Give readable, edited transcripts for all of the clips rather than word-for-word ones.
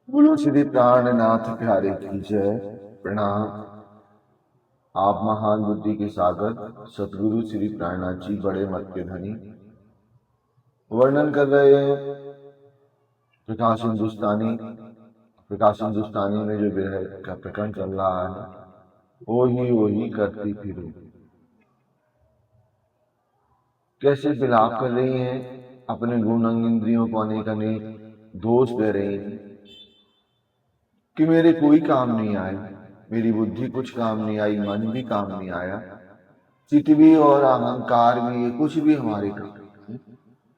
बोलो श्री प्राणनाथ प्यारे की जय। प्रणाम। आप महान बुद्धि के सागर सतगुरु श्री प्राणनाथ जी बड़े मत के धनी वर्णन कर रहे हैं प्रकाश हिंदुस्तानी। प्रकाश हिंदुस्तानी में जो विरह का प्रकरण चल रहा है, वो ही करती फिरो। कैसे विलाप कर रही हैं, अपने गुण अंग इंद्रियों को अनेक अनेक दोष दे रही हैं कि मेरे कोई काम नहीं आए, मेरी बुद्धि कुछ काम नहीं आई, मन भी काम नहीं आया, चित्त भी और अहंकार भी कुछ भी हमारे काम नहीं,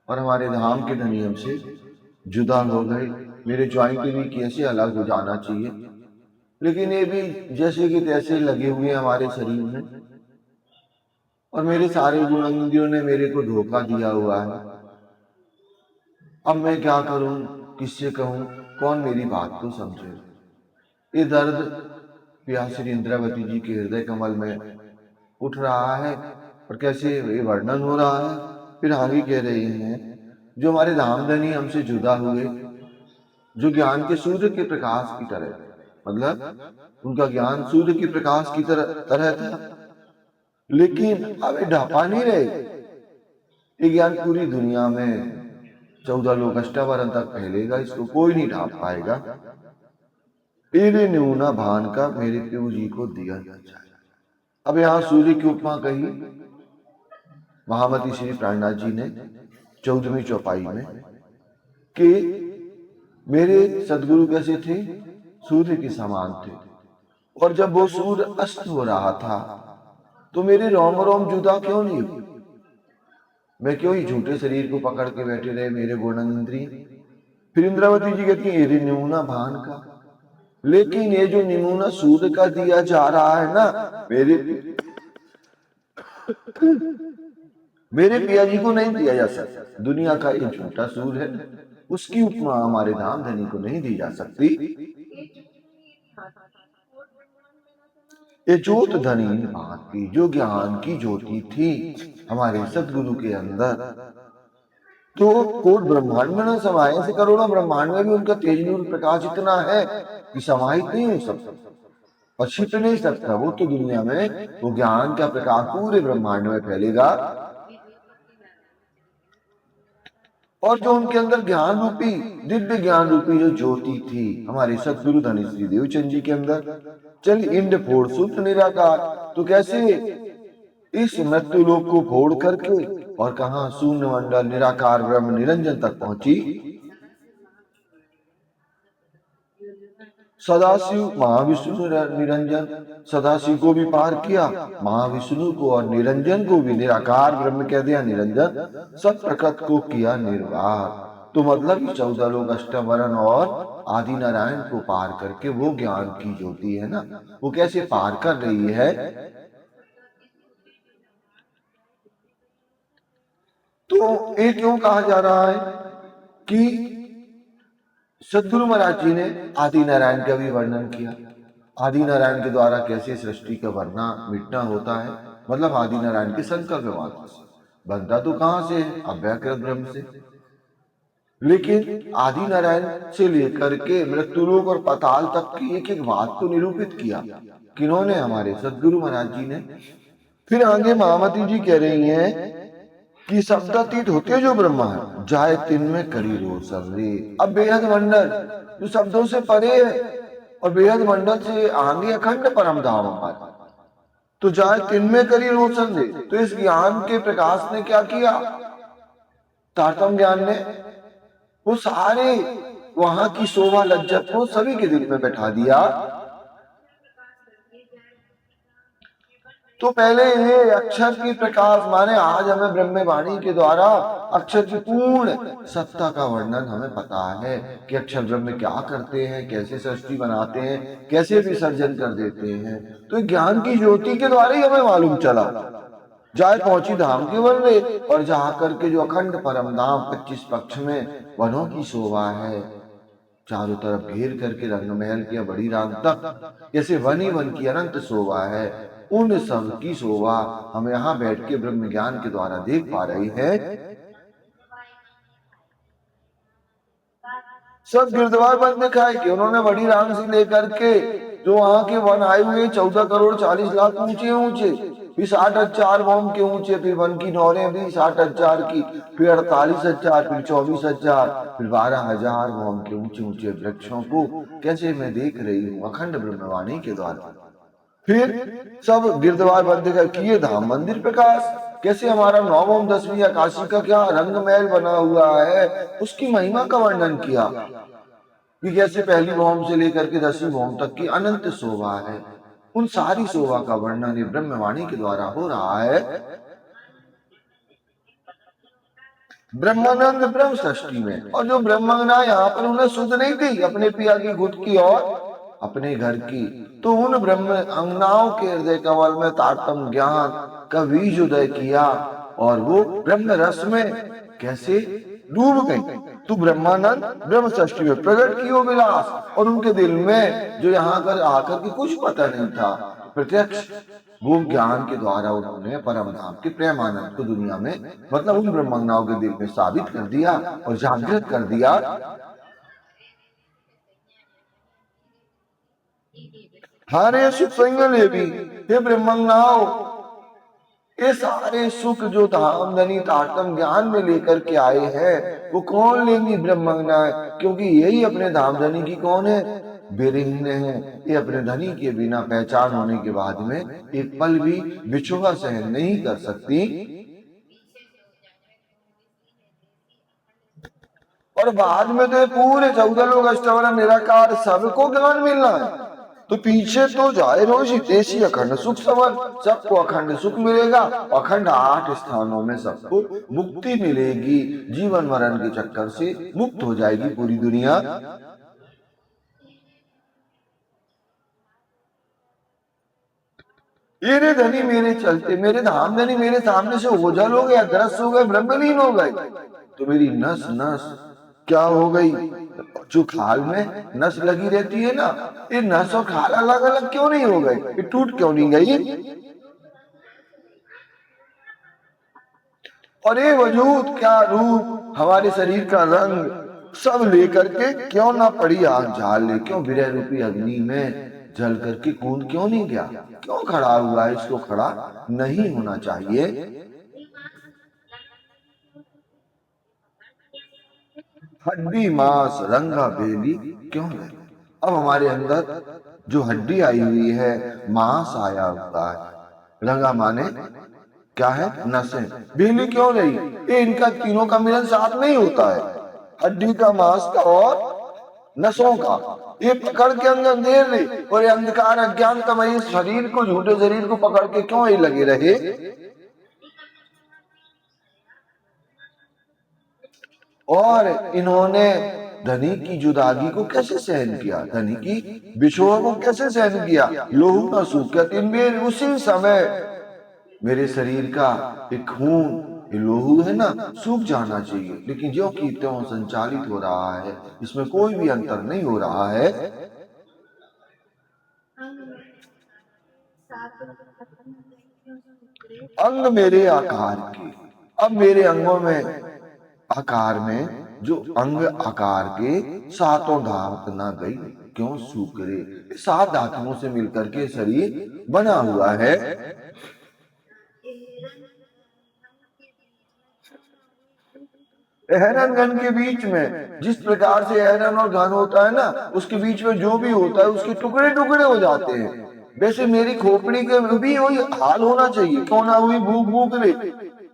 और हमारे धाम के धनी हमसे जुदा हो गए। मेरे ज्वाइंट भी कैसे अलग हो जाना चाहिए, लेकिन ये भी जैसे कि तैसे लगे हुए हमारे शरीर में, और मेरे सारे गुण इंद्रियों ने मेरे को धोखा दिया हुआ है। अब मैं क्या करूं, किससे कहूं, कौन मेरी बात को समझे। ये दर्द प्रिया श्री इंद्रावती जी के हृदय कमल में उठ रहा है, और कैसे ये वर्णन हो रहा है। फिर आगे कह रहे हैं, जो हमारे धामधनी हमसे जुदा हुए, जो ज्ञान के सूर्य के प्रकाश की तरह, मतलब उनका ज्ञान सूर्य के प्रकाश की तरह था, लेकिन अब ढापा नहीं रहे। ये ज्ञान पूरी दुनिया में 14 लोक अष्टावरण तक फैलेगा, इसको कोई नहीं ढाप पाएगा। तेरे न्यूना भान का मेरे प्यो जी को दिया न जाए। अब यहाँ सूर्य की उपमा कही महामती श्री प्राणनाथ जी ने 14वीं चौपाई में, कि मेरे सदगुरु कैसे थे, सूर्य के समान थे, और जब वो सूर्य अस्त हो रहा था तो मेरे रोम रोम जुदा क्यों नहीं हुए। मैं क्यों ही झूठे शरीर को पकड़ के बैठे रहे मेरे गुण इंद्रिय। फिर इंद्रावती जी कहती है, ये निमुना भान का, लेकिन ये जो निमुना सूर्य का दिया जा रहा है ना, मेरे पिया जी को नहीं दिया जा सकता। दुनिया का एक झूठा सूर्य है, उसकी उपमा हमारे धाम धनी को नहीं दी जा सकती। ये ज्योत धनी बात की, जो ज्ञान की ज्योति थी हमारे सदगुरु के अंदर, तो कोट ब्रह्मांड में न समाये, से करोड़ों ब्रह्मांड में भी उनका तेज नूर प्रकाश इतना है कि समाहित नहीं हो सकता और छिप नहीं सकता। वो तो दुनिया में वो ज्ञान का प्रकाश पूरे ब्रह्मांड में फैलेगा, और जो उनके अंदर ज्ञान रूपी, दिव्य ज्ञान रूपी जो ज्योति थी हमारे सतगुरु धनी श्री देवचंद जी के अंदर, चल इंड फोड़ सूत्र निराकार, तो कैसे इस मृत्यु लोक को फोड़ करके और कहा शून्य मंडल निराकार ब्रह्म निरंजन तक पहुंची। सदाशिव महाविष्णु निरंजन, सदाशिव को भी पार किया, महाविष्णु को और निरंजन को भी, निराकार ब्रह्म कह दिया निरंजन, सब प्रकृति को किया निर्वाह। तो मतलब 14 लोग अष्टवरण और आदि नारायण को पार करके वो ज्ञान की ज्योति है ना, वो कैसे पार कर रही है। तो ये क्यों कहा जा रहा है कि सदगुरु महाराज जी ने आदि नारायण का भी वर्णन किया। आदि नारायण के द्वारा कैसे सृष्टि का भरना मिटना होता है, मतलब आदि नारायण के संकल्प मात्र से बनता तो कहां से है, अव्याकृत ब्रह्म से। लेकिन आदि नारायण से लेकर के मृत्युलोक और पाताल तक की एक एक बात को निरूपित किया, किन्होंने, हमारे सदगुरु महाराज जी ने। फिर आगे महामती जी कह रही हैं कि शब्दातीत होते जो ब्रह्मा है, जाए तिन में करी रो सर्रे। अब बेहद मंडल जो शब्दों से परे है और बेहद मंडल से आगे अखंड परम धाम हमारा, तो जाए तिन में करी रो सर्रे। तो इस ज्ञान के प्रकाश ने क्या किया, तारतम ज्ञान ने वो सारे वहां की शोभा लज्जत को सभी के दिल में बैठा दिया। तो पहले ये अक्षर की प्रकाश माने, आज हमें ब्रह्मवाणी के द्वारा अक्षर की पूर्ण सत्ता का वर्णन हमें पता है कि अक्षर ब्रह्म क्या करते हैं, कैसे सृष्टि बनाते हैं, कैसे विसर्जन कर देते हैं। तो ज्ञान की ज्योति के द्वारा ही हमें मालूम चला। जाए पहुंची धाम के वर्णे, और जहां करके जो अखंड परम धाम 25 पक्ष में वनों की शोभा है, चारों तरफ घेर करके रंग महल किया बड़ी रात तक, जैसे वन ही वन की अनंत शोभा है, उन सब की शोभा हम यहाँ बैठ के ब्रह्म ज्ञान के द्वारा देख पा रहे हैं। सब गिरद्वार बन दिखाए कि उन्होंने बड़ी राम से लेकर के जो वहां के वन आए हुए 14 करोड़ 40 लाख ऊंचे ऊंचे, फिर 60,000 वोम के ऊंचे, फिर वन की नौरें भी 60,000 की, फिर 48,000, फिर 24,000, फिर 12,000 वोम के ऊंचे ऊंचे वृक्षों को कैसे मैं देख रही हूँ अखंड ब्रह्मवाणी के द्वारा। फिर सब गिरद्वार बंद किए, धाम मंदिर प्रकाश, कैसे हमारा 9वीं 10वीं काशी का क्या रंगमहल बना हुआ है, उसकी महिमा का वर्णन किया कि कैसे पहली भौम से लेकर के 10वीं भौम तक की अनंत शोभा है। उन सारी शोभा का वर्णन ब्रह्मवाणी के द्वारा हो रहा है। ब्रह्मानंद ब्रह्म सृष्टि में, और जो ब्रह्मंगना यहाँ पर उन्हें सुध नहीं थी अपने पिया की खुद की और अपने घर की, तो उन ब्रह्म अंगनाओं के हृदय कमल में तारतम ज्ञान का बीज उदय किया और वो ब्रह्म रस में कैसे डूब गई। तो ब्रह्मानंद ब्रह्म सृष्टि में प्रकट की वो विलास, और उनके दिल में जो यहाँ कर आकर के कुछ पता नहीं था, प्रत्यक्ष वो ज्ञान के द्वारा उन्होंने परम धाम के प्रेमानंद को दुनिया में, मतलब उन ब्रह्मंगनाओं के दिल में साबित कर दिया और जागृत कर दिया। हरे सुख संगले भी, हे ब्रह्मंगनाओ, ये सारे सुख जो धाम धनी तारतम ज्ञान में लेकर के आए हैं वो कौन लेंगी ब्रह्मंगनाएं, क्योंकि यही अपने धाम धनी की कौन है, बेरिंग है। ये अपने धनी के बिना पहचान होने के बाद में एक पल भी विछोह सहन नहीं कर सकती, और बाद में तो पूरे 14 लोग अष्टवर्ण निराकार सबको ज्ञान मिलना है। तो पीछे तो जाहिर हो देशी अखंड सुख सवर, सबको अखंड सुख मिलेगा, अखंड 8 स्थानों में सबको मुक्ति मिलेगी, जीवन मरण के चक्कर से मुक्त हो जाएगी पूरी दुनिया। मेरे धनी मेरे चलते, मेरे धाम धनी मेरे सामने से ओझल हो गया, ग्रस्त हो गए, ब्रह्मलीन हो गए, तो मेरी नस नस क्या हो गई, जो खाल में नस लगी रहती है ना, ये नस और खाल अलग अलग क्यों नहीं हो गए, ये टूट क्यों नहीं गई, और ये वजूद क्या रूप हमारे शरीर का रंग सब लेकर के क्यों ना पड़ी आग झाल, क्यों विरह रूपी अग्नि में जल करके कूद क्यों नहीं गया, क्यों खड़ा हुआ है, इसको खड़ा नहीं होना चाहिए। हड्डी मांस रंगा बेली क्यों नहीं, अब हमारे अंदर जो हड्डी आई हुई है, मांस आया हुआ है, रंगा माने क्या है, नसें, बेली क्यों नहीं, ये इनका तीनों का मिलन साथ नहीं होता है, हड्डी का मांस का और नसों का, ये पकड़ के अंग अंधेर ले, और ये अंधकार अज्ञान का मई शरीर को, झूठे शरीर को पकड़ के क्यों ही लगे रहे। और इन्होंने धनी की जुदागी को कैसे सहन किया, धनी की विछोह को कैसे सहन किया, लोहू का सूख तीन उसी समय मेरे शरीर का एक खून, ये लोहू है ना, सूख जाना चाहिए, लेकिन जो कि त्यों संचालित हो रहा है, इसमें कोई भी अंतर नहीं हो रहा है। अंग मेरे आकार के, अब मेरे अंगों में आकार में जो अंग आकार के 7 धातु ना गई, क्यों सूख रहे, 7 धातुओं से मिलकर के शरीर बना हुआ है। एहरन घन के बीच में, जिस प्रकार से एहरन और घन होता है ना, उसके बीच में जो भी होता है उसके टुकड़े टुकड़े हो जाते हैं, वैसे मेरी खोपड़ी के भी वही हाल होना चाहिए, क्यों ना हुई भूख भूख ले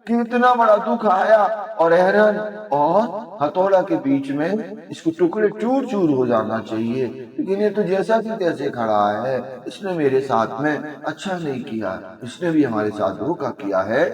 कि इतना बड़ा दुख आया, और एहरन और हथौड़ा के बीच में इसको टुकड़े चूर चूर हो जाना चाहिए, लेकिन ये तो जैसा कि तैसे खड़ा है, इसने मेरे साथ में अच्छा नहीं किया, इसने भी हमारे साथ धोखा किया है।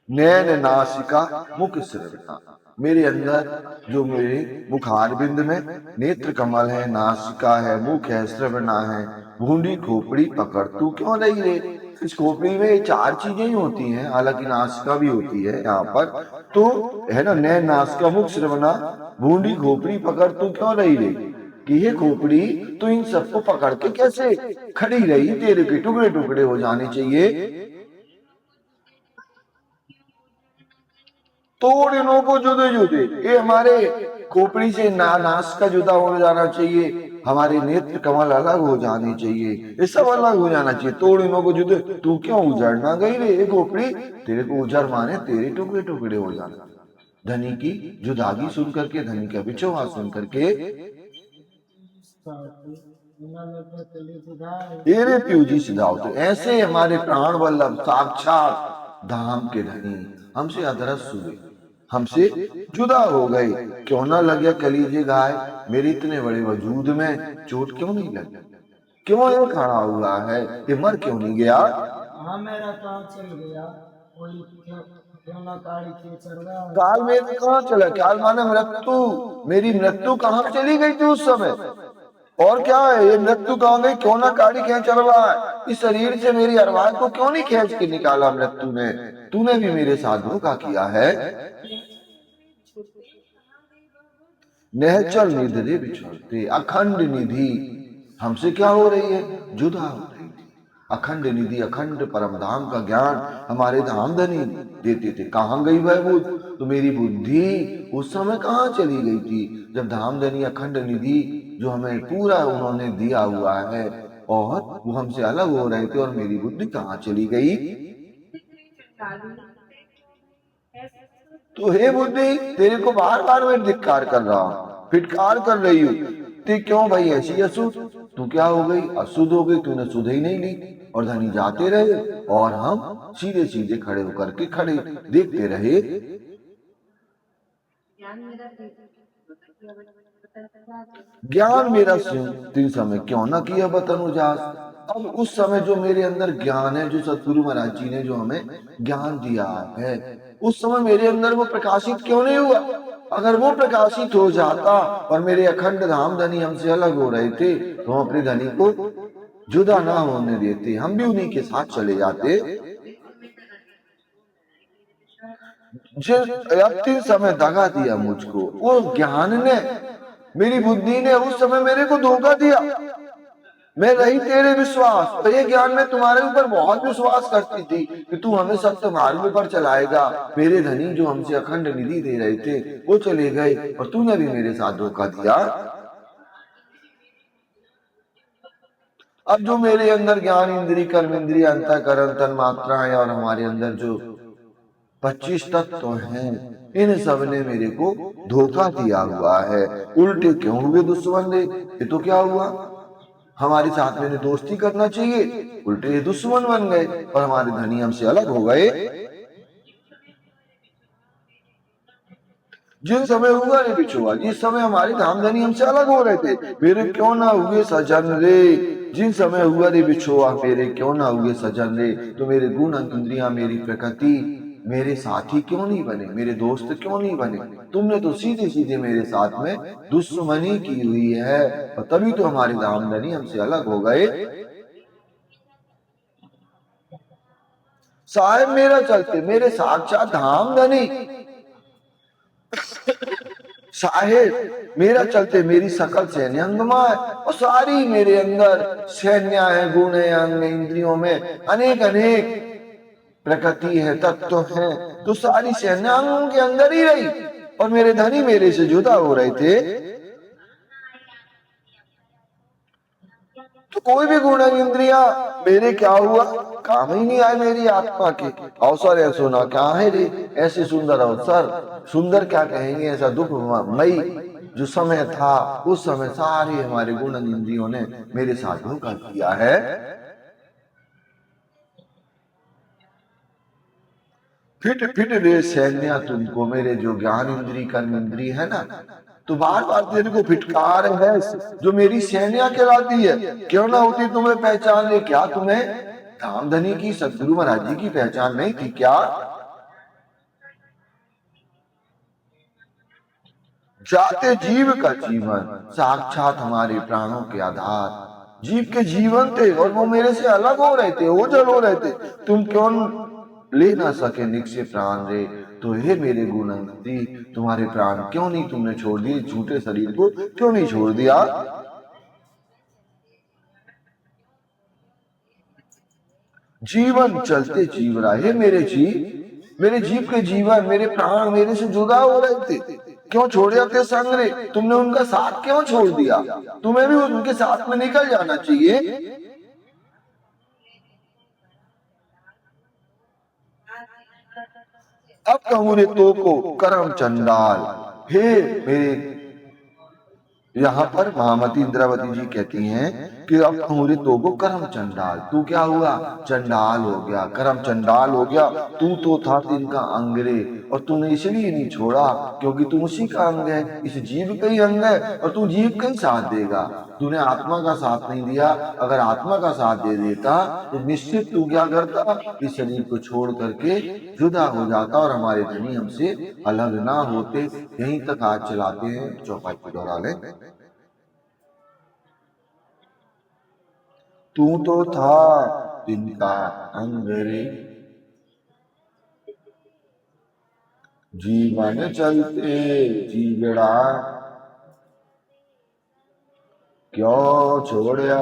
नैन नासिका मुख श्रवणा, मेरे अंदर जो मेरे मुखार बिंद में नेत्र कमल है, नासिका है, मुख है, श्रवणा है, भूंडी खोपड़ी पकड़ तू क्यों रही रे, इस खोपड़ी में 4 चीजें ही होती हैं, हालांकि नासिका भी होती है यहाँ पर, तो है ना, नैन नासिका मुख श्रवणा भूंडी खोपड़ी पकड़ तू क्यों रही रे, कि ये खोपड़ी तो इन सबको पकड़ के कैसे खड़ी रही, तेरे के टुकड़े टुकड़े हो जाने चाहिए। तोड़ इन्हों को जुदे जुदे। ये हमारे खोपड़ी से नास का जुदा हो जाना चाहिए, हमारे नेत्र कमल अलग हो जाने चाहिए, ये सब अलग हो जाना चाहिए। तोड़ इन्हों को जुदे। तू क्यों उजड़ना गई रे खोपड़ी? तेरे को उजड़ माने तेरे टुकड़े टुकड़े हो जाना। धनी की जुदागी सुन करके, धनी का बिछोहा सुन करके, ये रे प्यूजी सिधाओ। तो ऐसे हमारे प्राण वल्लभ साक्षात धाम के धनी हमसे अदरस हुए, हमसे जुदा हो गए। क्यों ना लगे कलीजे गाय, मेरे इतने बड़े वजूद में चोट क्यों नहीं लगी? क्यों ये खड़ा हुआ है? ये मर क्यों नहीं गया? हाँ मेरा काम चल गया, कोई क्यों ना काली कीचड़ में। काल मेरे कहाँ चला? काल माने मृत्यु। मेरी मृत्यु कहाँ चली गई थी उस समय? और क्या है ये मृत्यु कहाँ गई? क्यों ना काली खींच चल रहा है? इस शरीर से मेरी अरवाह को क्यों नहीं खींच के निकाला मृत्यु ने? तूने भी मेरे साथ धोखा किया है। नेचर निधि बिछड़ते अखंड निधि हमसे क्या हो रही है? जुदा हो रही थी। अखंड निधि, अखंड परम धाम का ज्ञान हमारे धाम धनी देते थे। कहाँ गई वह बुद्ध? तो मेरी बुद्धि उस समय कहाँ चली गई थी जब धाम धनी अखंड निधि जो हमें पूरा उन्होंने दिया हुआ है और वो हमसे अलग हो रहे थे, और मेरी बुद्धि कहाँ चली गई? तो हे बुद्धि, तेरे को बार बार मैं धिक्कार कर रहा हूँ, फिटकार कर रही हूँ। ते क्यों भाई ऐसी अशुद्ध? तू क्या हो गई? अशुद्ध हो गई, तूने सुध ही नहीं ली। और धनी जाते रहे और हम सीधे सीधे खड़े होकर के खड़े देखते रहे। ज्ञान मेरा तीन समय क्यों ना किया बतन उजास। अब उस समय जो मेरे अंदर ज्ञान है, जो सतगुरु महाराज जी ने जो हमें ज्ञान दिया है, उस समय मेरे अंदर वो प्रकाशित क्यों नहीं हुआ? अगर वो प्रकाशित हो जाता और मेरे अखंड धाम धनी हमसे अलग हो रहे थे, तो हम अपने धनी को जुदा ना होने देते, हम भी उन्हीं के साथ चले जाते। जिस तीन समय दगा दिया मुझको, वो ज्ञान ने, मेरी बुद्धि ने उस समय मेरे को धोखा दिया। मैं रही तेरे विश्वास, और ये ज्ञान में तुम्हारे ऊपर बहुत विश्वास करती थी कि तू हमें सत्य मार्ग पर चलाएगा। मेरे धनी जो हमसे अखंड निधि दे रहे थे वो चले गए, और तूने भी मेरे साथ धोखा दिया। अब जो मेरे अंदर ज्ञान इंद्री, कर्म इंद्री, अंतःकरण, तन मात्राएं और हमारे अंदर जो 25 तत्व हैं, इन सब ने मेरे को धोखा दिया हुआ है। उल्टे क्यों हुए दुश्मन रे? ये तो क्या हुआ? हमारे साथ में दोस्ती करना चाहिए, उल्टे ये दुश्मन बन गए और हमारे धनी हमसे अलग हो गए। जिन समय हुआ रे बिछुआ, जिस समय हमारे धाम धनी हमसे अलग हो रहे थे, मेरे क्यों ना हुए सजन रे। जिन समय हुआ रे बिछुआ, मेरे क्यों ना हुए सजन रे। तो मेरे गुण इंद्रियां, मेरी प्रकृति, मेरे साथी क्यों नहीं बने, मेरे दोस्त क्यों नहीं बने? तुमने तो सीधे सीधे मेरे साथ में दुश्मनी की हुई है, और तभी तो हमारे धाम धनी हमसे अलग हो गए। साहेब मेरा चलते मेरे साक्षात धाम धनी साहेब मेरा चलते मेरी सकल सैन्य अंगमाए, और सारी मेरे अंदर सैन्य है, गुण है, अंग इंद्रियों में अनेक अनेक प्रकृति है, तत्व है, तो सारी सैन्य अंगों के अंदर ही रही, और मेरे धनी मेरे से जुदा हो रहे थे। तो कोई भी गुण इंद्रिया मेरे क्या हुआ? काम ही नहीं आए मेरी आत्मा के। अवसर है सोना क्या है रे, ऐसे सुंदर अवसर, सुंदर क्या कहेंगे, ऐसा दुख मई जो समय था, उस समय सारे हमारे गुण इंद्रियों ने मेरे साथ धोखा किया है। फिट फिट रे सैन्या तुमको, मेरे जो ज्ञान इंद्री, कर्म इंद्री है ना, तो बार बार तेरे को फिटकार है जो मेरी सैन्या कहलाती है। क्यों ना होती तुम्हें पहचान ले? क्या तुम्हें धाम धनी की, सतगुरु महाराज जी की पहचान नहीं थी क्या? जाते जीव का जीवन, साक्षात हमारे प्राणों के आधार जीव के जीवन थे, और वो मेरे से अलग हो रहे थे, ओझल हो रहे थे। तुम क्यों ले ना सके निक्षे प्राण रे। तो हे मेरे गुणवंती, तुम्हारे प्राण क्यों नहीं तुमने छोड़ दिए? झूठे शरीर को क्यों नहीं छोड़ दिया? जीवन चलते जीव रहा, हे मेरे जी मेरे जीव के जीवन, मेरे प्राण मेरे से जुदा हो रहे थे, क्यों छोड़ जाते संग रे? तुमने उनका साथ क्यों छोड़ दिया? तुम्हें भी उनके साथ में निकल जाना चाहिए। अब कहूँ रे तो को करम चंडाल। हे मेरे, यहाँ पर महामती इंद्रावती जी कहती हैं कि अब कहूँ रे तो को करम चंडाल, तू क्या हुआ? चंडाल हो गया, करम चंडाल हो गया। तू तो था तिनका अंग रे, और तूने इसलिए नहीं छोड़ा क्योंकि तू उसी का अंग है, इस जीव का ही अंग है, और तू जीव का ही साथ देगा। तूने आत्मा का साथ नहीं दिया। अगर आत्मा का साथ दे देता तो निश्चित तू क्या करता? इस शरीर को छोड़ करके जुदा हो जाता और हमारे धनी हमसे अलग ना होते। यहीं तक आज चलाते हैं, चौपाई को दोहरा लें। तू तो था तिनका अंग रे, जीवन चलते जीवड़ा, क्यों छोड़या?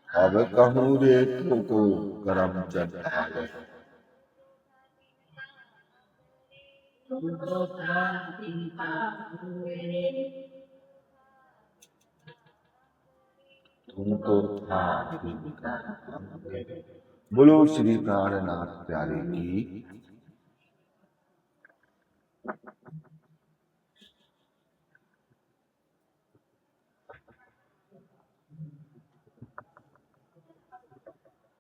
अब कहूँ रे तो को करम चंडाल। तुम तो था तिनका अंग रे। बोलो श्री प्राणनाथ प्यारे की